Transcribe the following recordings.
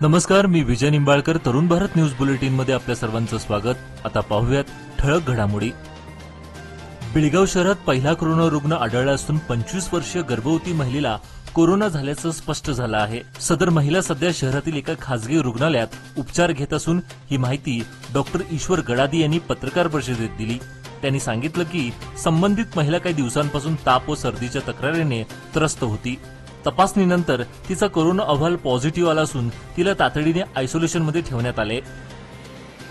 नमस्कार, मी विजय Nimbalkar. Tarun Bharat news bulletin मध्ये आपल्या सर्वांचं स्वागत. आता पाहूयात ठळक घडामोडी. बेळगाव शहरात पहिला कोरोना रुग्ण आढळला असून 25 वर्षीय गर्भवती महिलेला कोरोना झाल्याचं स्पष्ट झालं आहे. सदर महिला सध्या शहरातील एका खासगी रुग्णालयात उपचार घेत असून ही माहिती डॉक्टर ईश्वर गडादी यांनी पत्रकार परिषदेत दिली. त्यांनी सांगितलं की संबंधित महिला काही दिवसांपासून ताप व सर्दीच्या तक्रारीने त्रस्त होती. तपासणीनंतर तिचा कोरोना अहवाल पॉझिटिव्ह आला असून तिला तातडीने आयसोलेशनमध्ये ठेवण्यात आले.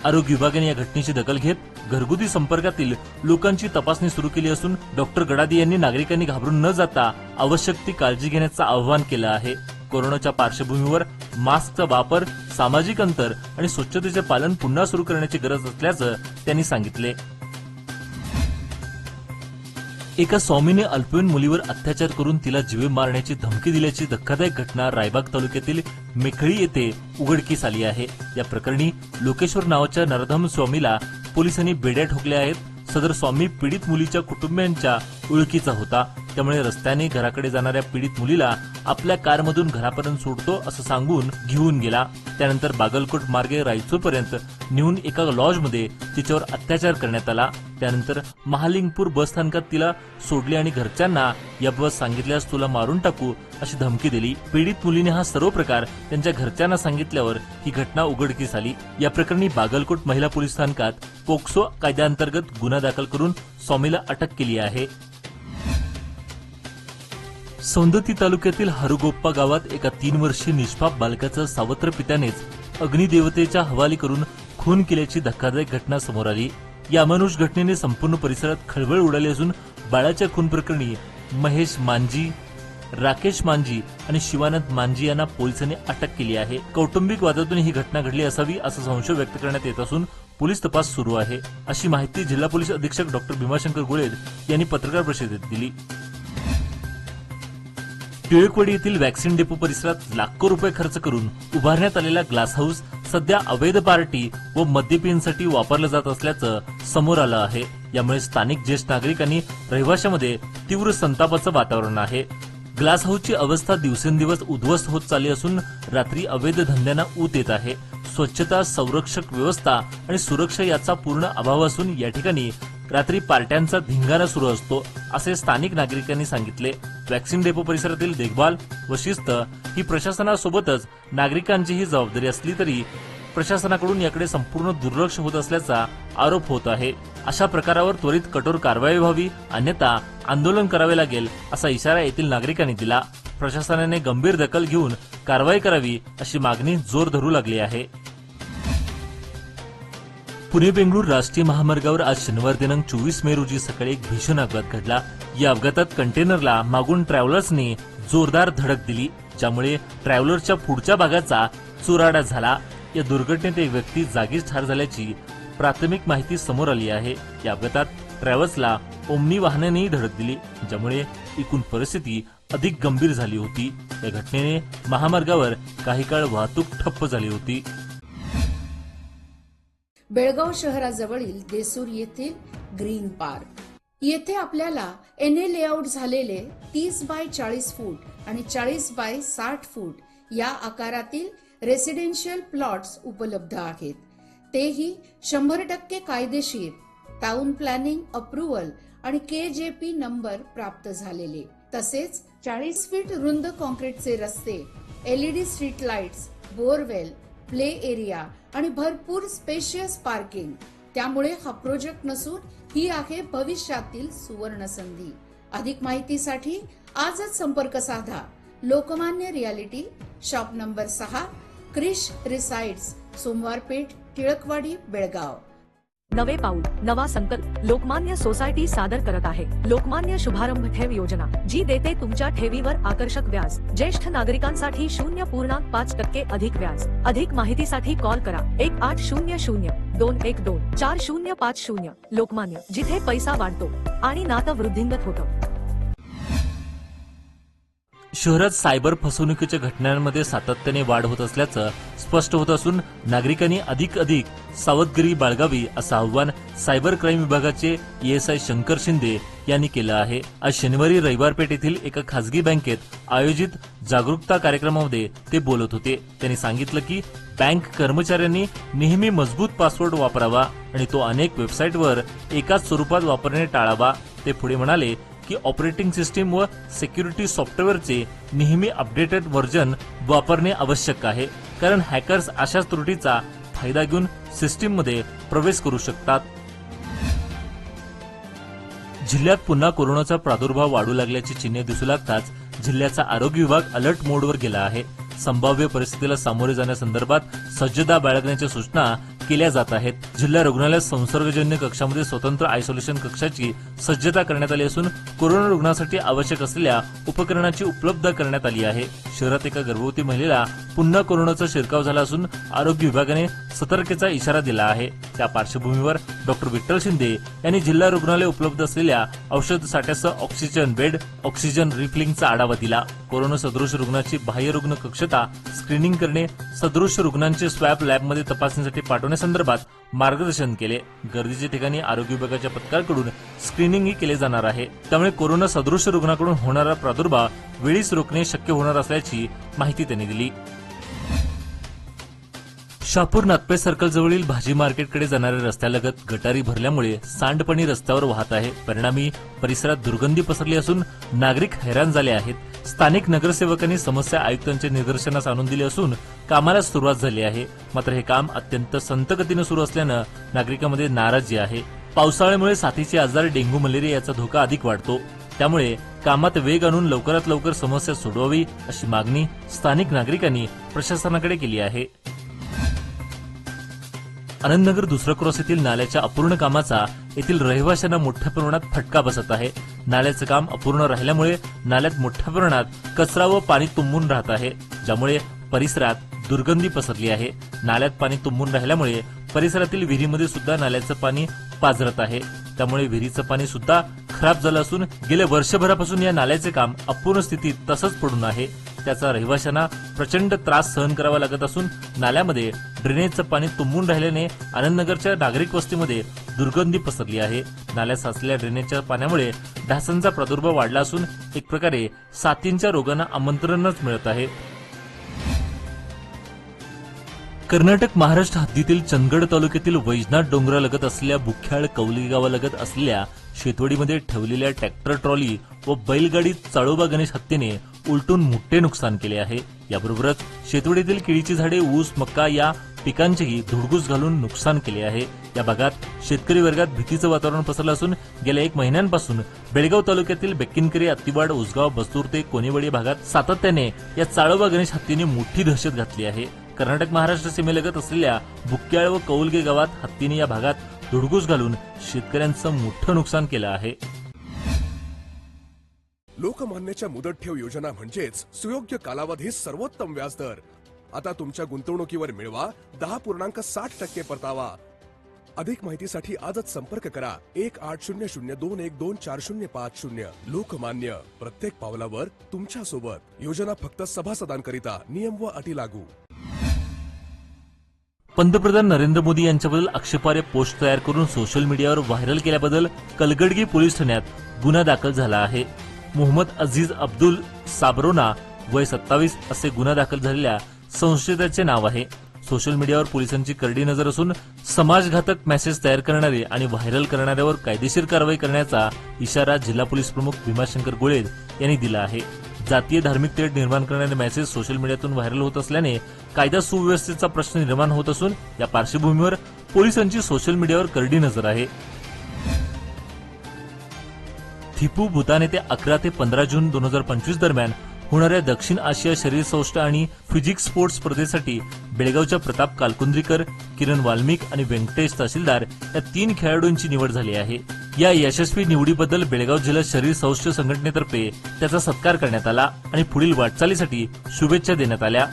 आरोग्य विभागाने या घटनेची दखल घेत घरगुती संपर्कातील लोकांची तपासणी सुरू केली असून डॉक्टर गडादी यांनी नागरिकांनी घाबरून न जाता आवश्यक ती काळजी घेण्याचं आवाहन केलं आहे. कोरोनाच्या पार्श्वभूमीवर मास्कचा वापर, सामाजिक अंतर आणि स्वच्छतेचे पालन पुन्हा सुरू करण्याची गरज असल्याचं त्यांनी सांगितले. एका स्वामीने अल्पवयीन मुलीवर अत्याचार करून तिला जीवे मारण्याची धमकी दिल्याची धक्कादायक घटना रायबाग तालुक्यातील मेखळी येथे उघडकीस आली आहे. या प्रकरणी लोकेश्वर नावाच्या नरधम स्वामीला पोलिसांनी बेड्या ठोकल्या आहेत. सदर स्वामी पीडित मुलीच्या कुटुंबियांच्या ओळखीचा होता. त्यामुळे रस्त्याने घराकडे जाणाऱ्या पीडित मुलीला आपल्या कारमधून घरापर्यंत सोडतो असं सांगून घेऊन गेला. त्यानंतर बागलकोट मार्गे रायचूरपर्यंत नेऊन एका लॉजमध्ये तिच्यावर अत्याचार करण्यात आला. त्यानंतर महालिंगपूर बस स्थानकात तिला सोडले आणि घरच्यांना याबाबत सांगितल्यास तुला मारून टाकू अशी धमकी दिली. पीडित मुलीने हा सर्व प्रकार त्यांच्या घरच्यांना सांगितल्यावर ही घटना उघडकीस आली. या प्रकरणी बागलकोट महिला पोलीस स्थानकात पोक्सो कायद्याअंतर्गत गुन्हा दाखल करून स्वामीला अटक केली आहे. सौंदती तालुक्यातील हरुगोप्पा गावात एका 3 वर्षीय निष्पाप बालकाचा सावत्र पित्यानेच अग्निदेवतेच्या हवाली करून खून केल्याची धक्कादायक घटना समोर आली. या अमानुष घटनेने संपूर्ण परिसरात खळबळ उडाली असून बाळाच्या खून प्रकरणी महेश मांजी, राकेश मांजी आणि शिवानंद मांजी यांना पोलिसांनी अटक केली आहे. कौटुंबिक वादातून ही घटना घडली असावी असा संशय व्यक्त करण्यात येत असून पोलीस तपास सुरू आहे, अशी माहिती जिल्हा पोलीस अधीक्षक डॉक्टर भीमाशंकर गुळेद यांनी पत्रकार परिषदेत दिली. टिळकवाडी येथील व्हॅक्सिन डेपो परिसरात लाखो रुपये खर्च करून उभारण्यात आलेला ग्लास हाऊस सध्या अवैध पार्टी व मद्यपियांसाठी वापरलं जात असल्याचं समोर आलं आहे. यामुळे स्थानिक ज्येष्ठ नागरिकांनी रहिवाशांमध्ये तीव्र संतापाचं वातावरण आहे. ग्लास हाऊसची अवस्था दिवसेंदिवस उद्ध्वस्त होत चालली असून रात्री अवैध धंद्यांना ऊत येत आहे. स्वच्छता, संरक्षक व्यवस्था आणि सुरक्षा याचा पूर्ण अभाव असून या ठिकाणी रात्री पार्ट्यांचा धिंगाणा सुरू असतो, असे स्थानिक नागरिकांनी सांगितले. व्हॅक्सिन डेपो परिसरातील देखभाल व शिस्त ही प्रशासनासोबतच नागरिकांचीही जबाबदारी असली तरी प्रशासनाकडून याकडे संपूर्ण दुर्लक्ष होत असल्याचा आरोप होत आहे. अशा प्रकारावर त्वरित कठोर कारवाई व्हावी, अन्यथा आंदोलन करावे लागेल असा इशारा येथील नागरिकांनी दिला. प्रशासनाने गंभीर दखल घेऊन कारवाई करावी अशी मागणी जोर धरू लागली आहे. पुणे बेंगळूर राष्ट्रीय महामार्गावर आज शनिवार दिनांक 24 मे रोजी सकाळी एक भीषण अपघात घडला. या अपघातात कंटेनरला मागून ट्रॅव्हलर्सने जोरदार धडक दिली, ज्यामुळे ट्रॅव्हलरच्या पुढच्या भागाचा चुराडा झाला. या दुर्घटनेत एक व्यक्ती जागीच ठार झाल्याची प्राथमिक माहिती समोर आली आहे. या अपघातात ट्रॅव्हल्सला ओमनी वाहनानेही धडक दिली, ज्यामुळे एकूण परिस्थिती अधिक गंभीर झाली होती. या घटनेने महामार्गावर काही काळ वाहतूक ठप्प झाली होती. बेळगाव शहराजवळील देसूर येथील ग्रीन पार्क येथे आपल्याला एनए लेआउट झालेले 30 बाय 40 फूट आणि 40 बाय 60 फूट या आकारातील रेसिडेन्शियल प्लॉट्स उपलब्ध आहेत. तेही 100% कायदेशीर, टाउन प्लॅनिंग अप्रुव्हल आणि KJP नंबर प्राप्त झालेले. तसेच 40 फीट रुंद कॉन्क्रीटचे रस्ते, LED street lights, borewell, play area आणि भरपूर स्पेशियस पार्किंग. त्यामुळे हा प्रोजेक्ट नसून ही आहे भविष्यातील सुवर्ण संधी. अधिक माहितीसाठी आजच संपर्क साधा. Lokmanya reality, shop number 6, Krish रिसाइड्स, सोमवारपेठ, टिळकवाडी, बेळगाव. नवे पाऊल, नवा संकल्प लोकमान्य सोसायटी सादर करत आहे. लोकमान्य शुभारंभ ठेव योजना, जी देते तुमच्या ठेवीवर आकर्षक व्याज. ज्येष्ठ नागरिकांसाठी 0.5% अधिक व्याज. अधिक माहितीसाठी कॉल करा 1800-212-4050. लोकमान्य, जिथे पैसा वाढतो आणि नातं वृद्धिंगत होतं. शहरात सायबर फसवणुकीच्या घटनांमध्ये सातत्याने वाढ होत असल्याचं स्पष्ट होत असून नागरिकांनी अधिक सावधगिरी बाळगावी असं आवाहन सायबर क्राईम विभागाचे ESI शंकर शिंदे यांनी केलं आहे. आज शनिवारी रविवारपेठ येथील एका खासगी बँकेत आयोजित जागरूकता कार्यक्रमामध्ये ते बोलत होते. त्यांनी सांगितलं की बँक कर्मचाऱ्यांनी नेहमी मजबूत पासवर्ड वापरावा आणि तो अनेक वेबसाईटवर एकाच स्वरूपात वापरणे टाळावा. ते पुढे म्हणाले की ऑपरेटिंग सिस्टीम व सिक्युरिटी सॉफ्टवेअरचे नेहमी अपडेटेड व्हर्जन वापरणे आवश्यक आहे, कारण हॅकर्स अशाच त्रुटीचा फायदा घेऊन सिस्टीममध्ये प्रवेश करू शकतात. जिल्ह्यात पुन्हा कोरोनाचा प्रादुर्भाव वाढू लागल्याची चिन्हे दिसू लागताच जिल्ह्याचा आरोग्य विभाग अलर्ट मोडवर गेला आहे. संभाव्य परिस्थितीला सामोरे जाण्यासंदर्भात सज्जता बाळगण्याच्या सूचना केल्या जात आहेत. जिल्हा रुग्णालयात संसर्गजन्य कक्षामध्ये स्वतंत्र आयसोलेशन कक्षाची सज्जता करण्यात आली असून कोरोना रुग्णासाठी आवश्यक असलेल्या उपकरणाची उपलब्धता करण्यात आली आहे. शहरात एका गर्भवती महिलेला पुन्हा कोरोनाचा शिरकाव झाला असून आरोग्य विभागाने सतर्कतेचा इशारा दिला आहे. त्या पार्श्वभूमीवर डॉक्टर विठ्ठल शिंदे यांनी जिल्हा रुग्णालय उपलब्ध असलेल्या औषध साठ्यासह ऑक्सिजन बेड, ऑक्सिजन रिफिलिंगचा आढावा दिला. कोरोना सदृश रुग्णाची बाह्य रुग्ण कक्षता स्क्रीनिंग करणे, सदृश रुग्णांचे स्वॅब लॅबमध्ये तपासणीसाठी पाठवण्यासंदर्भात मार्गदर्शन केले. गर्दीच्या ठिकाणी आरोग्य विभागाच्या पथकाकडून स्क्रीनिंगही केले जाणार आहे. त्यामुळे कोरोना सदृश रुग्णाकडून होणारा प्रादुर्भाव वेळीच रोखणे शक्य होणार असल्याची माहिती त्यांनी दिली. शहापूर नाथपे सर्कल जवळील भाजी मार्केटकडे जाणाऱ्या रस्त्यालगत गटारी भरल्यामुळे सांडपाणी रस्त्यावर वाहत आहे. परिणामी परिसरात दुर्गंधी पसरली असून नागरिक हैराण झाले आहेत. स्थानिक नगरसेवकांनी समस्या आयुक्तांच्या निदर्शनास आणून दिली असून कामाला सुरुवात झाली आहे. मात्र हे काम अत्यंत संथ गतीने सुरू असल्यानं नागरिकांमध्ये नाराजी आहे. पावसाळ्यामुळे साथीचे आजार, डेंग्यू, मलेरिया याचा धोका अधिक वाढतो. त्यामुळे कामात वेग आणून लवकरात लवकर समस्या सोडवावी अशी मागणी स्थानिक नागरिकांनी प्रशासनाकडे केली आहे. आनंदनगर दुसरा क्रॉस येथील नाल्याच्या अपूर्ण कामाचा येथील रहिवाशांना मोठ्या प्रमाणात फटका बसत आहे. नाल्याचं काम अपूर्ण राहिल्यामुळे नाल्यात मोठ्या प्रमाणात कचरा व पाणी तुंबून राहत आहे, ज्यामुळे परिसरात दुर्गंधी पसरली आहे. नाल्यात पाणी तुंबून राहिल्यामुळे परिसरातील विहिरीमध्ये सुद्धा नाल्याचं पाणी पाझरत आहे. त्यामुळे विहिरीचं पाणी सुद्धा खराब झालं असून गेल्या वर्षभरापासून या नाल्याचे काम अपूर्ण स्थितीत तसंच पडून आहे. त्याचा रहिवाशांना प्रचंड त्रास सहन करावा लागत असून नाल्यामध्ये ड्रेनेजचं पाणी तुंबून राहिल्याने आनंदनगरच्या नागरिक वस्तीमध्ये दुर्गंधी पसरली आहे. नाल्यात साचलेल्या ड्रेनेजच्या पाण्यामुळे डासांचा प्रादुर्भाव वाढला असून एक प्रकारे साथींच्या रोगांना आमंत्रणच मिळत आहे. कर्नाटक महाराष्ट्र हद्दीतील चंदगड तालुक्यातील वैजनाथ डोंगरालगत असलेल्या बुख्याळ कौली गावालगत असलेल्या शेतवडीमध्ये ठेवलेल्या ट्रॅक्टर ट्रॉली व बैलगाडी चाळोबा गणेश हत्तीने उलटून मोठे नुकसान केले आहे. याबरोबरच शेतवडीतील केळीची झाडे, ऊस, मका या पिकांचेही धुडगूस घालून नुकसान केले आहे. या भागात शेतकरी वर्गात भीतीचं वातावरण पसरलं असून गेल्या 1 महिन्यांपासून बेळगाव तालुक्यातील बेक्किनकरी, अत्तीवाड, उसगाव, बस्तूर ते कोणेवाडी भागात सातत्याने या चाळोबा गणेश हत्तीने मोठी दहशत घातली आहे. कर्नाटक महाराष्ट्र सीमेलगत असलेल्या बुक्क्याळ व कौलगे गावात हत्तीने या भागात धुडगूस घालून शेतकऱ्यांचं मोठं नुकसान केलं आहे. लोकमान्यच्या मुदत ठेव योजना म्हणजेच सुयोग्य कालावधी सर्वोत्तम व्याजदर. आता तुमच्या गुंतवणुकीवर मिळवा 10.60% परतावा. अधिक माहितीसाठी आजच संपर्क करा 1800212405. लोकमान्य, प्रत्येक पावलावर तुमच्या सोबत. योजना फक्त सभासदांकरिता. नियम व अटी लागू. पंतप्रधान नरेंद्र मोदी यांच्याबद्दल आक्षेपार्ह पोस्ट तयार करून सोशल मीडियावर व्हायरल केल्याबद्दल कलगडगी पोलीस ठाण्यात गुन्हा दाखल झाला आहे. मोहम्मद अजीज अब्दुल साबरोना वय 27 असे गुन्हा दाखल झालेल्या संशयिताचे नाव आहे. सोशल मीडियावर पोलिसांची करडी नजर असून समाजघातक मेसेज तयार करणारे आणि व्हायरल करणाऱ्यावर कायदेशीर कारवाई करण्याचा इशारा जिल्हा पोलीस प्रमुख भीमाशंकर गोळेद यांनी दिला आहे. जातीय धार्मिक तेढ निर्माण करणारे मेसेज सोशल मीडियातून व्हायरल होत असल्याने कायदा सुव्यवस्थेचा प्रश्न निर्माण होत असून या पार्श्वभूमीवर पोलिसांची सोशल मीडियावर करडी नजर आहे. थिपू भूतान येथे 11 ते 15 जून 2025 दरम्यान होणाऱ्या दक्षिण आशिया शरीर सौष्ठव आणि फिजिक्स स्पोर्ट्स स्पर्धेसाठी बेळगावच्या प्रताप कालकुंद्रीकर, किरण वाल्मिक आणि व्यंकटेश तहसीलदार या 3 खेळाडूंची निवड झाली आहे. या यशस्वी निवडीबद्दल बेळगाव जिल्हा शरीर सौष्ठव संघटनेतर्फे त्याचा सत्कार करण्यात आला आणि पुढील वाटचालीसाठी शुभेच्छा देण्यात आल्या.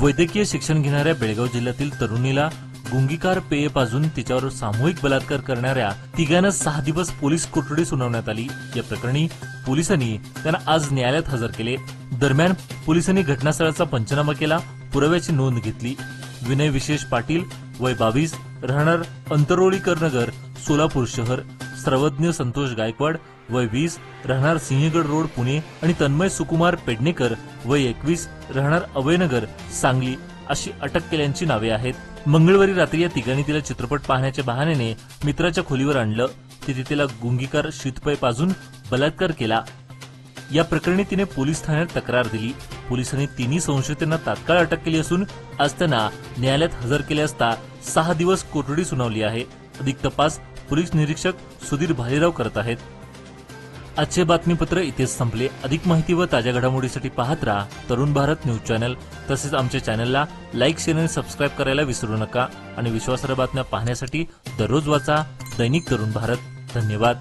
वैद्यकीय शिक्षण घेणाऱ्या बेळगाव जिल्ह्यातील तरुणीला गुंगीकार पेय पाजून तिच्यावर सामूहिक बलात्कार करणाऱ्या तिघांना 6 दिवस पोलीस कोठडी सुनावण्यात आली. या प्रकरणी पोलिसांनी त्यांना आज न्यायालयात हजर केले. दरम्यान पोलिसांनी घटनास्थळाचा पंचनामा केला, पुराव्याची नोंद घेतली. विनय विशेष पाटील, वय 22, राहणार अंतरोळीकर नगर, सोलापूर शहर. सर्वज्ञ संतोष गायकवाड, वय 20, राहणार सिंहगड रोड, पुणे आणि तन्मय सुकुमार पेडणेकर, वय 21, राहणार अभयनगर, सांगली अशी अटक केल्याची नावे आहेत. मंगळवारी रात्री या तिघांनी तिला चित्रपट पाहण्याच्या बहाण्याने मित्राच्या खोलीवर आणलं. तिथे तिला गुंगीकार शीतपेय पाजून बलात्कार केला. या प्रकरणी तिने पोलीस ठाण्यात तक्रार दिली. पोलिसांनी तिन्ही संशयितांना तात्काळ अटक केली असून आज त्यांना न्यायालयात हजर केले असता 6 दिवस कोठडी सुनावली आहे. अधिक तपास पोलीस निरीक्षक सुधीर भालेराव करत आहेत. आजचे बातमीपत्र इथेच संपले. अधिक माहिती व ताज्या घडामोडीसाठी पाहत राहा तरुण भारत न्यूज चॅनल. तसेच आमच्या चॅनलला लाईक, शेअर आणि सबस्क्राईब करायला विसरू नका. आणि विश्वासार्ह बातम्या पाहण्यासाठी दररोज वाचा दैनिक तरुण भारत. धन्यवाद.